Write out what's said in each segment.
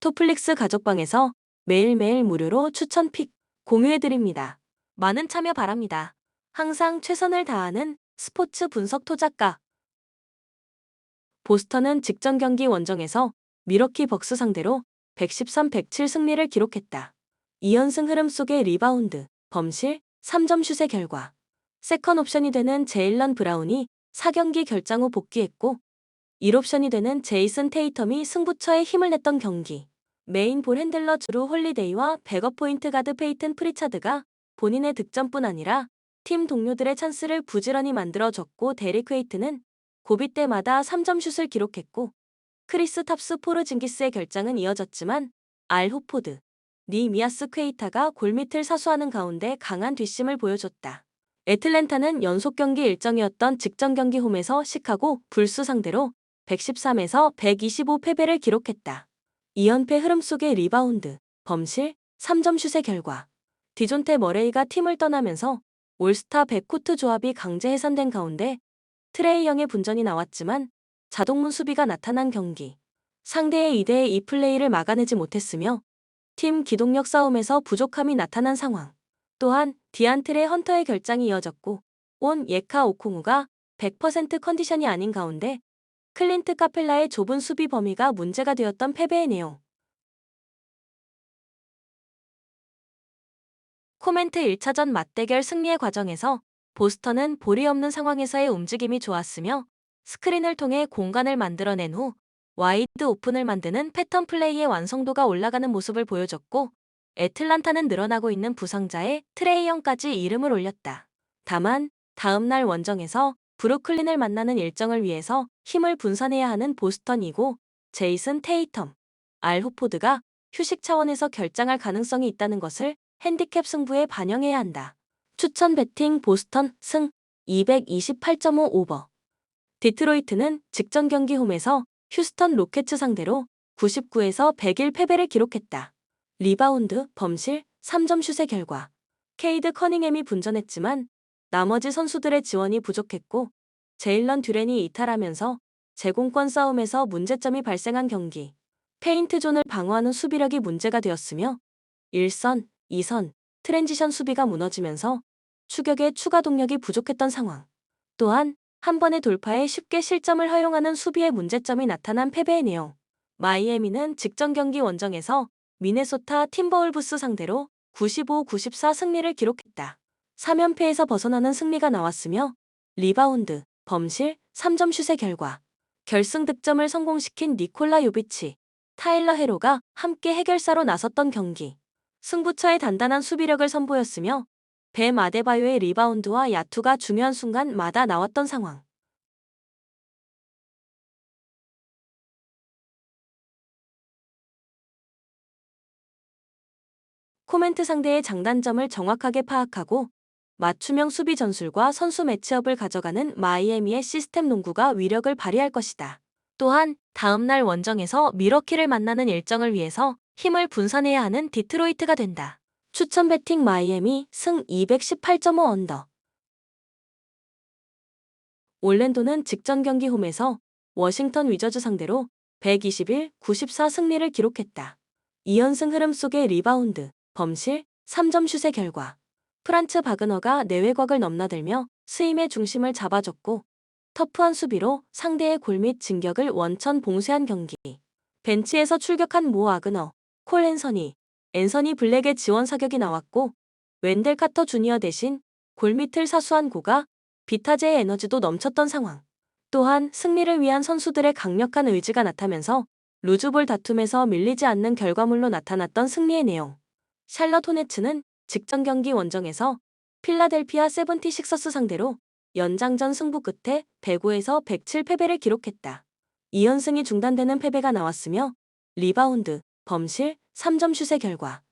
토플릭스 가족방에서 매일매일 무료로 추천 픽 공유해드립니다. 많은 참여 바랍니다. 항상 최선을 다하는 스포츠 분석 토작가. 보스턴은 직전 경기 원정에서 미러키 벅스 상대로 113, 107 승리를 기록했다. 2연승 흐름 속의 리바운드, 범실, 3점 슛의 결과. 세컨 옵션이 되는 제일런 브라운이 4경기 결장 후 복귀했고 1옵션이 되는 제이슨 테이텀이 승부처에 힘을 냈던 경기. 메인 볼 핸들러 주루 홀리데이와 백업 포인트 가드 페이튼 프리차드가 본인의 득점뿐 아니라 팀 동료들의 찬스를 부지런히 만들어줬고 데릭 웨이트는 고비 때마다 3점 슛을 기록했고 크리스 탑스 포르징기스의 결장은 이어졌지만 알 호포드, 니미아스 퀘이타가 골밑을 사수하는 가운데 강한 뒷심을 보여줬다. 애틀랜타는 연속 경기 일정이었던 직전 경기 홈에서 시카고 불스 상대로 113에서 125 패배를 기록했다. 2연패 흐름 속의 리바운드, 범실, 3점 슛의 결과. 디존테 머레이가 팀을 떠나면서 올스타 백코트 조합이 강제 해산된 가운데 트레이 영의 분전이 나왔지만 자동문 수비가 나타난 경기. 상대의 2대2 플레이를 막아내지 못했으며 팀 기동력 싸움에서 부족함이 나타난 상황. 또한 디안트레 헌터의 결장이 이어졌고 온 예카 오콩우가 100% 컨디션이 아닌 가운데 클린트 카펠라의 좁은 수비 범위가 문제가 되었던 패배의 내용. 코멘트 1차전 맞대결 승리의 과정에서 보스턴은 볼이 없는 상황에서의 움직임이 좋았으며 스크린을 통해 공간을 만들어낸 후 와이드 오픈을 만드는 패턴 플레이의 완성도가 올라가는 모습을 보여줬고 애틀란타는 늘어나고 있는 부상자에 트레이 영까지 이름을 올렸다. 다만 다음날 원정에서 브루클린을 만나는 일정을 위해서 힘을 분산해야 하는 보스턴이고 제이슨 테이텀, 알 호포드가 휴식 차원에서 결장할 가능성이 있다는 것을 핸디캡 승부에 반영해야 한다. 추천 배팅 보스턴 승 228.5 오버. 디트로이트는 직전 경기 홈에서 휴스턴 로켓츠 상대로 99에서 101 패배를 기록했다. 리바운드, 범실, 3점 슛의 결과. 케이드 커닝햄이 분전했지만 나머지 선수들의 지원이 부족했고 제일런 듀렌이 이탈하면서 제공권 싸움에서 문제점이 발생한 경기. 페인트 존을 방어하는 수비력이 문제가 되었으며 1선, 2선, 트랜지션 수비가 무너지면서 추격에 추가 동력이 부족했던 상황. 또한 한 번의 돌파에 쉽게 실점을 허용하는 수비의 문제점이 나타난 패배의 내용. 마이애미는 직전 경기 원정에서 미네소타 팀버울브스 상대로 95-94 승리를 기록했다. 3연패에서 벗어나는 승리가 나왔으며 리바운드, 범실, 3점 슛의 결과. 결승 득점을 성공시킨 니콜라 요비치, 타일러 헤로가 함께 해결사로 나섰던 경기. 승부처의 단단한 수비력을 선보였으며 뱀 아데바요의 리바운드와 야투가 중요한 순간마다 나왔던 상황. 코멘트 상대의 장단점을 정확하게 파악하고 맞춤형 수비 전술과 선수 매치업을 가져가는 마이애미의 시스템 농구가 위력을 발휘할 것이다. 또한 다음날 원정에서 미러키를 만나는 일정을 위해서 힘을 분산해야 하는 디트로이트가 된다. 추천 배팅 마이애미 승 218.5 언더. 올랜도는 직전 경기 홈에서 워싱턴 위저즈 상대로 121-94 승리를 기록했다. 2연승 흐름 속의 리바운드, 범실, 3점 슛의 결과. 프란츠 바그너가 내외곽을 넘나들며 스임의 중심을 잡아줬고 터프한 수비로 상대의 골밑 진격을 원천 봉쇄한 경기. 벤치에서 출격한 모 아그너, 콜 앤서니 블랙의 지원 사격이 나왔고 웬델 카터 주니어 대신 골밑을 사수한 고가 비타제의 에너지도 넘쳤던 상황. 또한 승리를 위한 선수들의 강력한 의지가 나타면서 루즈볼 다툼에서 밀리지 않는 결과물로 나타났던 승리의 내용. 샬럿 호네츠는 직전 경기 원정에서 필라델피아 세븐티식서스 상대로 연장전 승부 끝에 105에서 107 패배를 기록했다. 2연승이 중단되는 패배가 나왔으며 리바운드, 범실, 3점 슛의 결과.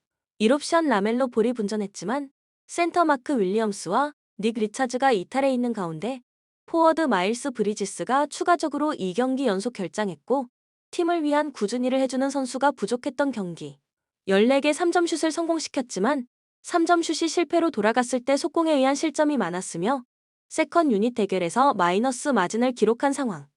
1옵션 라멜로 볼이 분전했지만 센터 마크 윌리엄스와 닉 리차즈가 이탈해 있는 가운데 포워드 마일스 브리지스가 추가적으로 2경기 연속 결장했고 팀을 위한 꾸준히를 해주는 선수가 부족했던 경기. 14개 3점 슛을 성공시켰지만 3점 슛이 실패로 돌아갔을 때 속공에 의한 실점이 많았으며 세컨 유닛 대결에서 마이너스 마진을 기록한 상황.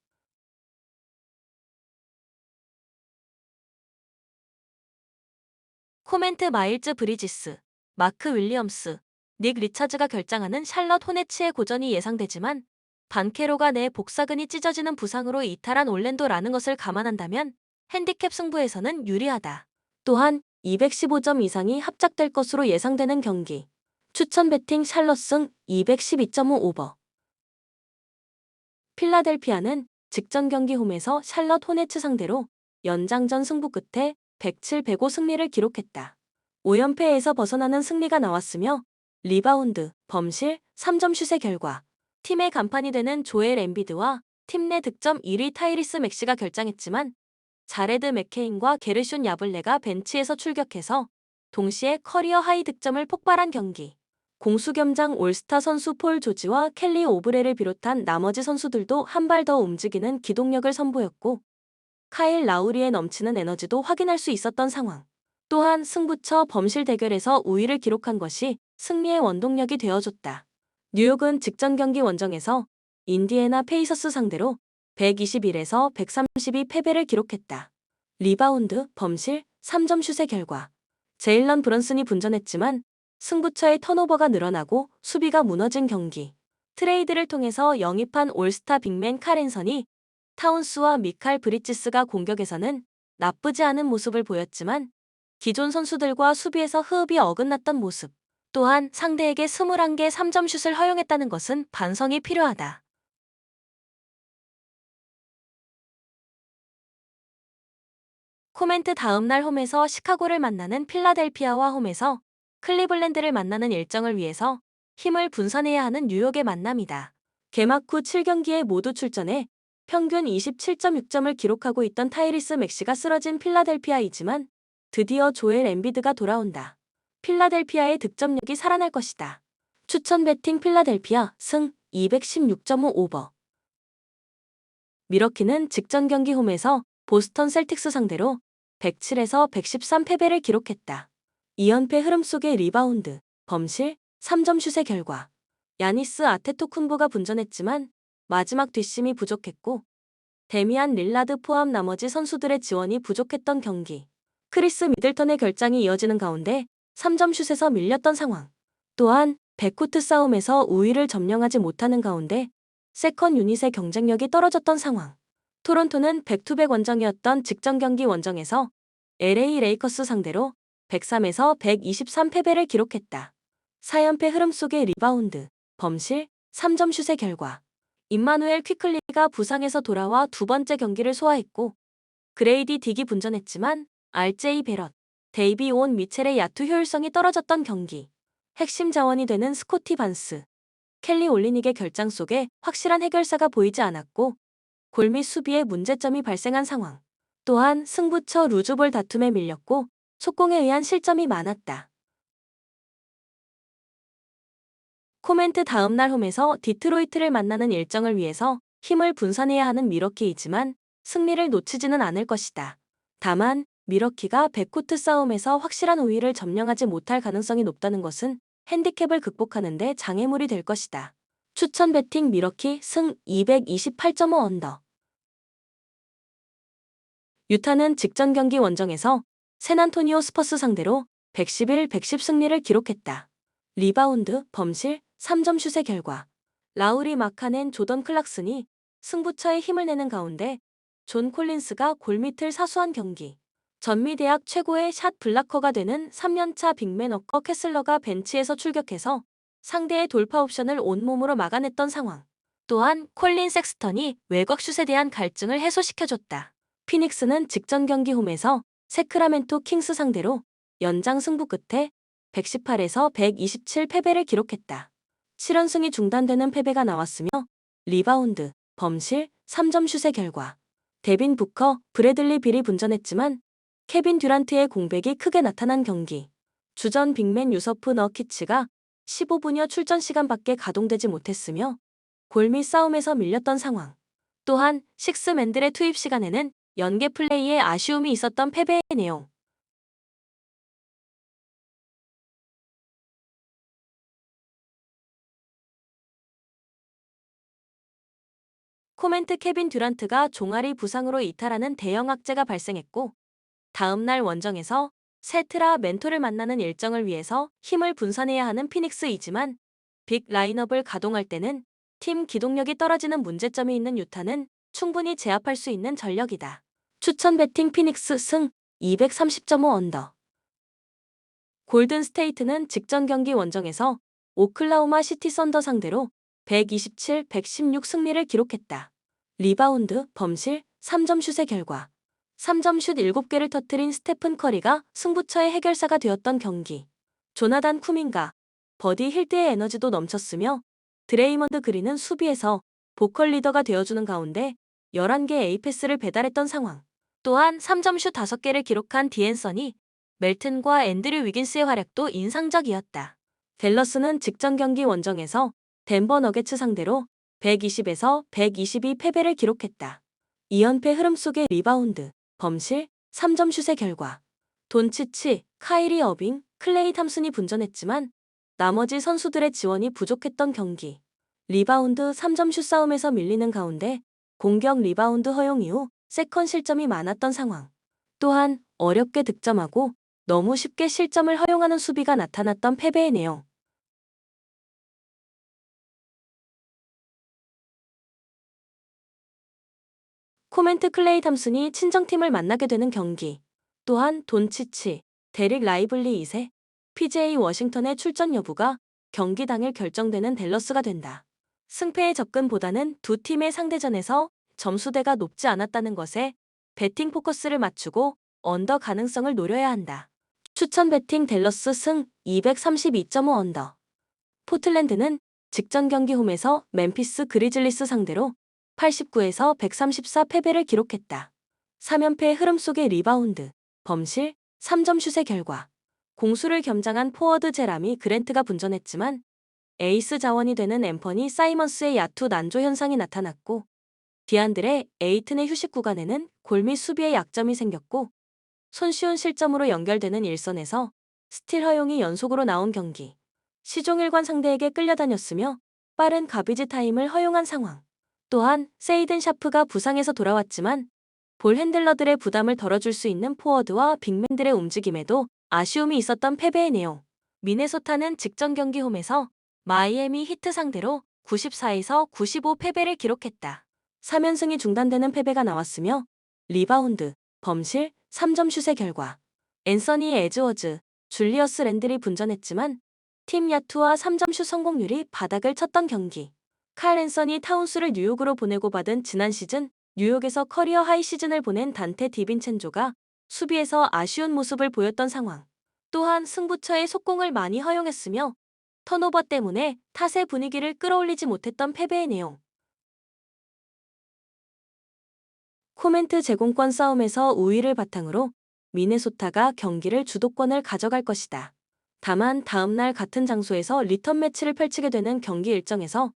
코멘트 마일즈 브리지스, 마크 윌리엄스, 닉 리차즈가 결장하는 샬럿 호네츠의 고전이 예상되지만 반케로가 내 복사근이 찢어지는 부상으로 이탈한 올랜도라는 것을 감안한다면 핸디캡 승부에서는 유리하다. 또한 215점 이상이 합작될 것으로 예상되는 경기. 추천 배팅 샬럿 승 212.5 오버. 필라델피아는 직전 경기 홈에서 샬럿 호네츠 상대로 연장전 승부 끝에 107-105 승리를 기록했다. 5연패에서 벗어나는 승리가 나왔으며 리바운드, 범실, 3점 슛의 결과 팀의 간판이 되는 조엘 엠비드와 팀 내 득점 1위 타이리스 맥시가 결장했지만 자레드 맥케인과 게르숀 야블레가 벤치에서 출격해서 동시에 커리어 하이 득점을 폭발한 경기. 공수겸장 올스타 선수 폴 조지와 켈리 오브레를 비롯한 나머지 선수들도 한 발 더 움직이는 기동력을 선보였고 카일 라우리의 넘치는 에너지도 확인할 수 있었던 상황. 또한 승부처 범실 대결에서 우위를 기록한 것이 승리의 원동력이 되어줬다. 뉴욕은 직전 경기 원정에서 인디애나 페이서스 상대로 121에서 132 패배를 기록했다. 리바운드, 범실, 3점 슛의 결과 제일런 브런슨이 분전했지만 승부처의 턴오버가 늘어나고 수비가 무너진 경기. 트레이드를 통해서 영입한 올스타 빅맨 카렌선이 타운스와 미칼 브리지스가 공격에서는 나쁘지 않은 모습을 보였지만 기존 선수들과 수비에서 호흡이 어긋났던 모습. 또한 상대에게 21개 3점 슛을 허용했다는 것은 반성이 필요하다. 코멘트 다음날 홈에서 시카고를 만나는 필라델피아와 홈에서 클리블랜드를 만나는 일정을 위해서 힘을 분산해야 하는 뉴욕의 만남이다. 개막 후 7경기에 모두 출전해 평균 27.6점을 기록하고 있던 타이리스 맥시가 쓰러진 필라델피아이지만 드디어 조엘 엠비드가 돌아온다. 필라델피아의 득점력이 살아날 것이다. 추천 배팅 필라델피아 승 216.5 오버. 미러키는 직전 경기 홈에서 보스턴 셀틱스 상대로 107에서 113 패배를 기록했다. 2연패 흐름 속의 리바운드, 범실, 3점 슛의 결과 야니스 아테토쿤보가 분전했지만 마지막 뒷심이 부족했고 데미안 릴라드 포함 나머지 선수들의 지원이 부족했던 경기. 크리스 미들턴의 결장이 이어지는 가운데 3점 슛에서 밀렸던 상황. 또한 백코트 싸움에서 우위를 점령하지 못하는 가운데 세컨 유닛의 경쟁력이 떨어졌던 상황. 토론토는 백투백 원정이었던 직전 경기 원정에서 LA 레이커스 상대로 103에서 123 패배를 기록했다. 4연패 흐름 속의 리바운드, 범실, 3점 슛의 결과 임마누엘 퀴클리가 부상에서 돌아와 두 번째 경기를 소화했고 그레이디 딕이 분전했지만 RJ 베럿, 데이비 온 미첼의 야투 효율성이 떨어졌던 경기. 핵심 자원이 되는 스코티 반스, 켈리 올리닉의 결장 속에 확실한 해결사가 보이지 않았고 골밑 수비에 문제점이 발생한 상황. 또한 승부처 루즈볼 다툼에 밀렸고 속공에 의한 실점이 많았다. 코멘트 다음날 홈에서 디트로이트를 만나는 일정을 위해서 힘을 분산해야 하는 미러키이지만 승리를 놓치지는 않을 것이다. 다만 미러키가 백코트 싸움에서 확실한 우위를 점령하지 못할 가능성이 높다는 것은 핸디캡을 극복하는 데 장애물이 될 것이다. 추천 배팅 미러키 승 228.5 언더. 유타는 직전 경기 원정에서 샌안토니오 스퍼스 상대로 111, 110 승리를 기록했다. 리바운드, 범실, 3점 슛의 결과 라우리 마카넨 조던 클락슨이 승부처에 힘을 내는 가운데 존 콜린스가 골밑을 사수한 경기. 전미대학 최고의 샷 블락커가 되는 3년차 빅맨 워커 캐슬러가 벤치에서 출격해서 상대의 돌파 옵션을 온몸으로 막아냈던 상황. 또한 콜린 섹스턴이 외곽 슛에 대한 갈증을 해소시켜줬다. 피닉스는 직전 경기 홈에서 세크라멘토 킹스 상대로 연장 승부 끝에 118에서 127 패배를 기록했다. 7연승이 중단되는 패배가 나왔으며 리바운드, 범실, 3점 슛의 결과 데빈 부커, 브래들리 빌이 분전했지만 케빈 듀란트의 공백이 크게 나타난 경기. 주전 빅맨 유서프 너키츠가 15분여 출전 시간밖에 가동되지 못했으며 골밑 싸움에서 밀렸던 상황. 또한 식스맨들의 투입 시간에는 연계 플레이에 아쉬움이 있었던 패배의 내용. 코멘트 케빈 듀란트가 종아리 부상으로 이탈하는 대형 악재가 발생했고 다음날 원정에서 세트라 멘토를 만나는 일정을 위해서 힘을 분산해야 하는 피닉스이지만 빅 라인업을 가동할 때는 팀 기동력이 떨어지는 문제점이 있는 유타는 충분히 제압할 수 있는 전력이다. 추천 배팅 피닉스 승 230.5 언더. 골든 스테이트는 직전 경기 원정에서 오클라호마 시티 썬더 상대로 127, 116 승리를 기록했다. 리바운드, 범실, 3점 슛의 결과 3점 슛 7개를 터뜨린 스테픈 커리가 승부처의 해결사가 되었던 경기. 조나단 쿠민과 버디 힐드의 에너지도 넘쳤으며 드레이먼드 그린은 수비에서 보컬 리더가 되어주는 가운데 11개 에이패스를 배달했던 상황. 또한 3점 슛 5개를 기록한 디앤선이 멜튼과 앤드류 위긴스의 활약도 인상적이었다. 댈러스는 직전 경기 원정에서 덴버 너게츠 상대로 120에서 122 패배를 기록했다. 2연패 흐름 속의 리바운드, 범실, 3점 슛의 결과 돈치치, 카이리 어빙, 클레이 탐슨이 분전했지만 나머지 선수들의 지원이 부족했던 경기. 리바운드 3점 슛 싸움에서 밀리는 가운데 공격 리바운드 허용 이후 세컨 실점이 많았던 상황. 또한 어렵게 득점하고 너무 쉽게 실점을 허용하는 수비가 나타났던 패배의 내용. 코멘트 클레이 탐슨이 친정팀을 만나게 되는 경기. 또한 돈치치, 데릭 라이블리 2세, PJ 워싱턴의 출전 여부가 경기 당일 결정되는 댈러스가 된다. 승패의 접근보다는 두 팀의 상대전에서 점수대가 높지 않았다는 것에 배팅 포커스를 맞추고 언더 가능성을 노려야 한다. 추천 배팅 댈러스 승 232.5 언더. 포틀랜드는 직전 경기 홈에서 멤피스 그리즐리스 상대로 89에서 134 패배를 기록했다. 3연패의 흐름 속의 리바운드, 범실, 3점 슛의 결과 공수를 겸장한 포워드 제라미 그랜트가 분전했지만 에이스 자원이 되는 앰퍼니 사이먼스의 야투 난조 현상이 나타났고 디안드레 에이튼의 휴식 구간에는 골밑 수비에 약점이 생겼고 손쉬운 실점으로 연결되는 일선에서 스틸 허용이 연속으로 나온 경기. 시종일관 상대에게 끌려다녔으며 빠른 가비지 타임을 허용한 상황. 또한 세이든 샤프가 부상에서 돌아왔지만 볼 핸들러들의 부담을 덜어줄 수 있는 포워드와 빅맨들의 움직임에도 아쉬움이 있었던 패배의 내용. 미네소타는 직전 경기 홈에서 마이애미 히트 상대로 94에서 95 패배를 기록했다. 3연승이 중단되는 패배가 나왔으며 리바운드, 범실, 3점 슛의 결과 앤서니 에즈워즈, 줄리어스 랜들이 분전했지만 팀 야투와 3점 슛 성공률이 바닥을 쳤던 경기. 칼 앤서니 타운스를 뉴욕으로 보내고 받은 지난 시즌 뉴욕에서 커리어 하이 시즌을 보낸 단테 디빈첸조가 수비에서 아쉬운 모습을 보였던 상황. 또한 승부처에 속공을 많이 허용했으며 턴오버 때문에 탓의 분위기를 끌어올리지 못했던 패배의 내용. 코멘트 제공권 싸움에서 우위를 바탕으로 미네소타가 경기를 주도권을 가져갈 것이다. 다만 다음날 같은 장소에서 리턴 매치를 펼치게 되는 경기 일정에서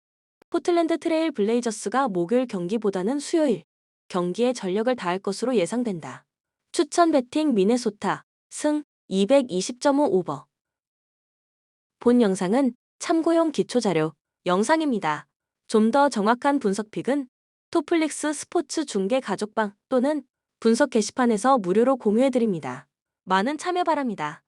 포틀랜드 트레일 블레이저스가 목요일 경기보다는 수요일 경기에 전력을 다할 것으로 예상된다. 추천 배팅 미네소타 승 220.5 오버. 본 영상은 참고용 기초자료 영상입니다. 좀 더 정확한 분석 픽은 토플릭스 스포츠 중계 가족방 또는 분석 게시판에서 무료로 공유해드립니다. 많은 참여 바랍니다.